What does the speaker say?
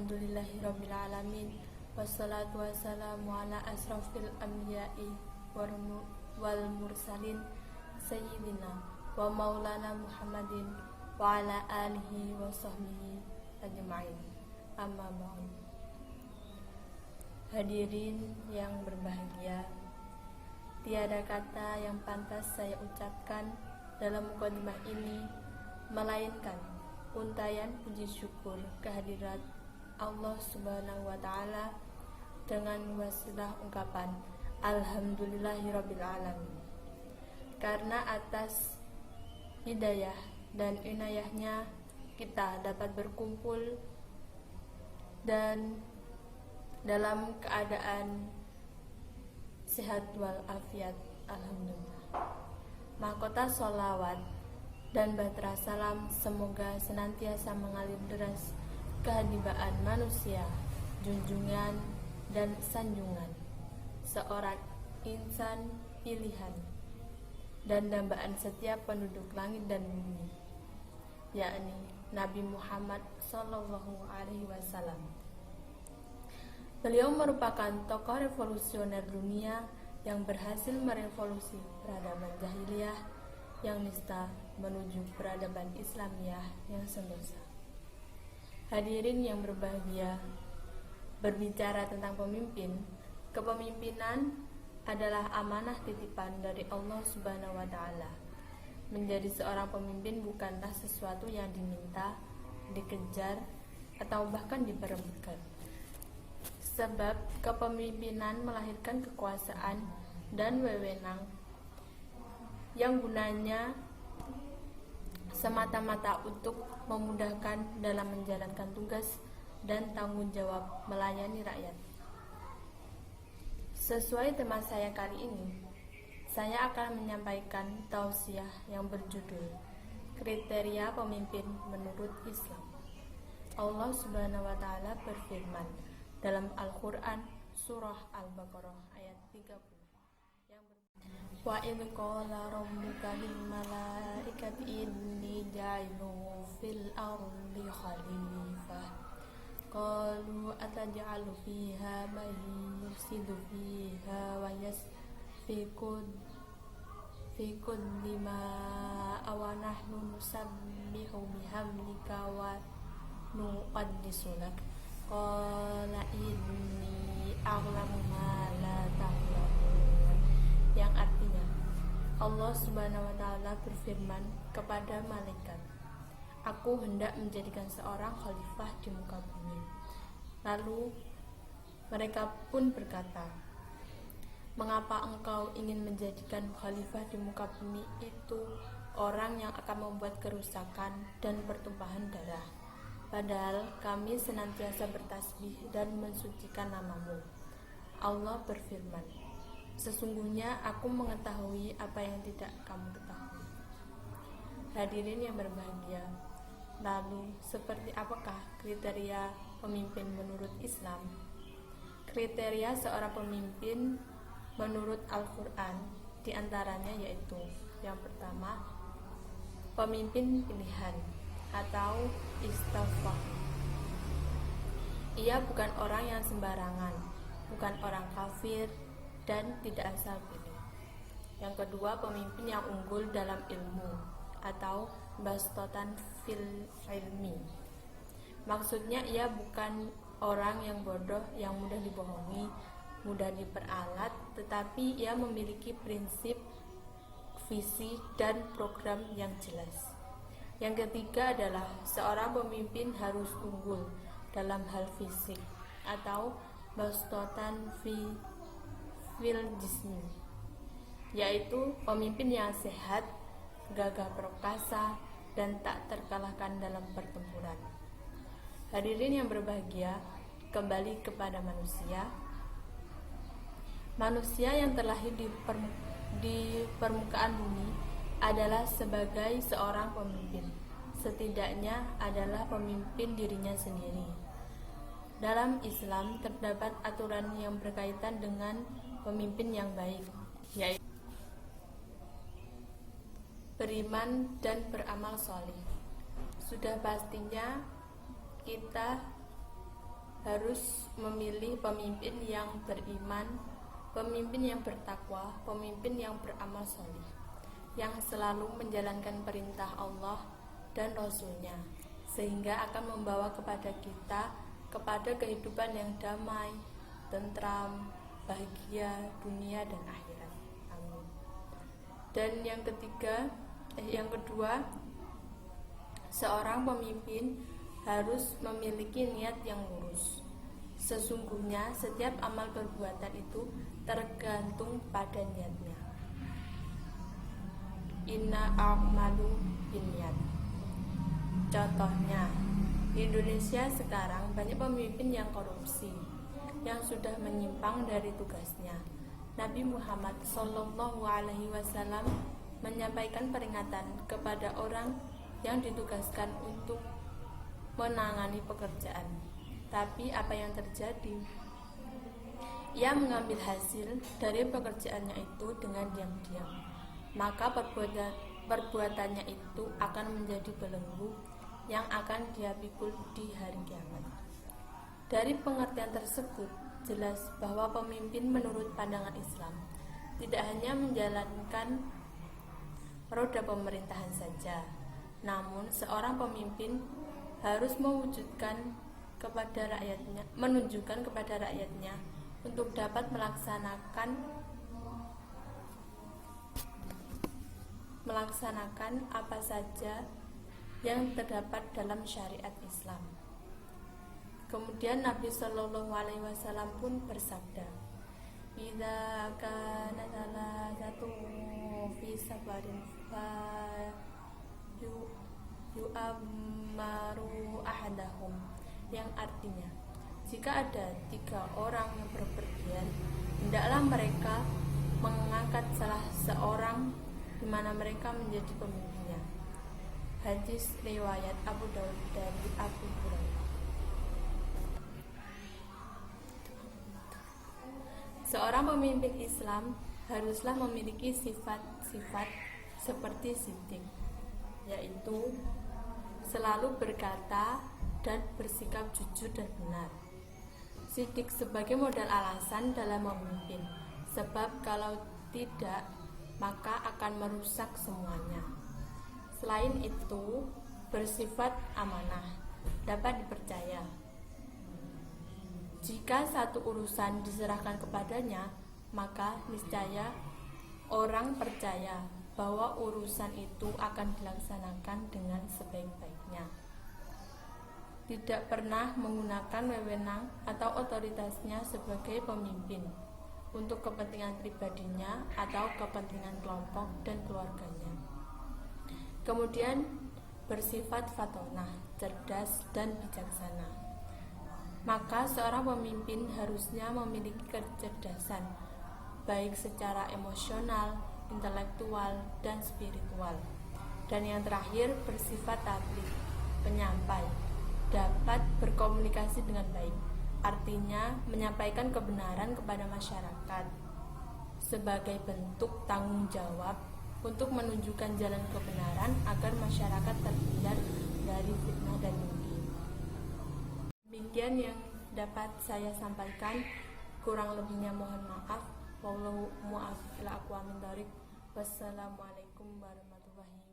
Alhamdulillahirabbil alamin. Wassalatu wassalamu ala asrofil anbiya'i wal mursalin sayyidina wa maulana Muhammadin wa ala alihi wa sahbihi ajma'in. Amma ba'd. Hadirin yang berbahagia, tiada kata yang pantas saya ucapkan dalam mukadimah ini melainkan untayan puji syukur kehadirat Allah Subhanahu wa Ta'ala dengan wasilah ungkapan Alhamdulillahirabbil alamin. Karena atas hidayah dan inayahnya kita dapat berkumpul dan dalam keadaan sehat walafiat. Alhamdulillah. Mahkota sholawat dan batra salam semoga senantiasa mengalir deras kehadibaan manusia, junjungan dan sanjungan seorang insan pilihan dan dambaan setiap penduduk langit dan bumi, yakni Nabi Muhammad Sallallahu Alaihi Wasallam. Beliau merupakan tokoh revolusioner dunia yang berhasil merevolusi peradaban jahiliyah yang nista menuju peradaban Islamiyah yang sentosa. Hadirin yang berbahagia, berbicara tentang pemimpin, kepemimpinan adalah amanah titipan dari Allah Subhanahu wa Ta'ala. Menjadi seorang pemimpin bukanlah sesuatu yang diminta, dikejar, atau bahkan diperebutkan. Sebab kepemimpinan melahirkan kekuasaan dan wewenang yang gunanya semata-mata untuk memudahkan dalam menjalankan tugas dan tanggung jawab melayani rakyat. Sesuai tema saya kali ini, saya akan menyampaikan tausiah yang berjudul Kriteria Pemimpin Menurut Islam. Allah Subhanahu wa Ta'ala berfirman dalam Al-Quran Surah Al-Baqarah ayat 30 yang wa idh qala rabbuka lil malaikati inni ja'ilun fil ardi khalifah qalu ataj'alu fiha man yufsidu fiha wa yasfiku lima wa nahnu nusabbihu bihamdika wa nuqaddisu lak qala inni a'lamu ma la ta'lamun, yang artinya Allah Subhanahu wa Ta'ala berfirman kepada malaikat, aku hendak menjadikan seorang khalifah di muka bumi. Lalu mereka pun berkata, mengapa engkau ingin menjadikan khalifah di muka bumi itu orang yang akan membuat kerusakan dan pertumpahan darah? Padahal kami senantiasa bertasbih dan mensucikan namamu. Allah berfirman, sesungguhnya aku mengetahui apa yang tidak kamu ketahui. Hadirin yang berbahagia, lalu seperti apakah kriteria pemimpin menurut Islam? Kriteria seorang pemimpin menurut Al-Quran diantaranya yaitu yang pertama, pemimpin pilihan atau istafah. Ia bukan orang yang sembarangan, bukan orang kafir dan tidak asal pilih. Yang kedua, pemimpin yang unggul dalam ilmu atau bastotan fil ilmi. Maksudnya ia bukan orang yang bodoh, yang mudah dibohongi, mudah diperalat, tetapi ia memiliki prinsip, visi dan program yang jelas. Yang ketiga adalah seorang pemimpin harus unggul dalam hal fisik atau bastotan fil jismi, yaitu pemimpin yang sehat, gagah perkasa dan tak terkalahkan dalam pertempuran. Hadirin yang berbahagia, kembali kepada manusia. Manusia yang terlahir di permukaan bumi adalah sebagai seorang pemimpin, setidaknya adalah pemimpin dirinya sendiri. Dalam Islam terdapat aturan yang berkaitan dengan pemimpin yang baik, yaitu beriman dan beramal soleh. Sudah pastinya kita harus memilih pemimpin yang beriman, pemimpin yang bertakwa, pemimpin yang beramal soleh, yang selalu menjalankan perintah Allah dan Rasul-Nya, sehingga akan membawa kepada kita kepada kehidupan yang damai, tentram, bahagia dunia dan akhirat. Amin. Dan yang kedua, seorang pemimpin harus memiliki niat yang lurus. Sesungguhnya setiap amal perbuatan itu tergantung pada niatnya. Inna a'malu binniyat. Contohnya, di Indonesia sekarang banyak pemimpin yang korupsi, yang sudah menyimpang dari tugasnya. Nabi Muhammad SAW menyampaikan peringatan kepada orang yang ditugaskan untuk menangani pekerjaan. Tapi apa yang terjadi? Ia mengambil hasil dari pekerjaannya itu dengan diam-diam. Maka perbuatannya itu akan menjadi belenggu yang akan dia pikul di hari kiamat. Dari pengertian tersebut, jelas bahwa pemimpin menurut pandangan Islam tidak hanya menjalankan roda pemerintahan saja, namun seorang pemimpin harus menunjukkan kepada rakyatnya untuk dapat melaksanakan apa saja yang terdapat dalam syariat Islam. Kemudian Nabi Shallallahu Alaihi Wasallam pun bersabda, "Idza kana salasatu fi safarin fa yu'ammaru ahadahum," yang artinya, jika ada 3 orang yang berpergian, hendaklah mereka mengangkat salah seorang di mana mereka menjadi pemimpinnya. Hadis riwayat Abu Daud dari Abu Hurairah. Seorang pemimpin Islam haruslah memiliki sifat-sifat seperti Siddiq, yaitu selalu berkata dan bersikap jujur dan benar. Siddiq sebagai modal alasan dalam memimpin, sebab kalau tidak maka akan merusak semuanya. Selain itu, bersifat amanah, dapat dipercaya. Jika satu urusan diserahkan kepadanya, maka niscaya orang percaya bahwa urusan itu akan dilaksanakan dengan sebaik-baiknya. Tidak pernah menggunakan wewenang atau otoritasnya sebagai pemimpin untuk kepentingan pribadinya atau kepentingan kelompok dan keluarganya. Kemudian bersifat fatonah, cerdas dan bijaksana. Maka seorang pemimpin harusnya memiliki kecerdasan, baik secara emosional, intelektual, dan spiritual. Dan yang terakhir, bersifat tabligh, penyampai, dapat berkomunikasi dengan baik, artinya menyampaikan kebenaran kepada masyarakat sebagai bentuk tanggung jawab untuk menunjukkan jalan kebenaran agar masyarakat terhindar dari fitnah dan dengki. Demikian yang dapat saya sampaikan, kurang lebihnya mohon maaf. Wallahu muwaffiq ila aqwamit thoriq. Wassalamualaikum warahmatullahi wabarakatuh.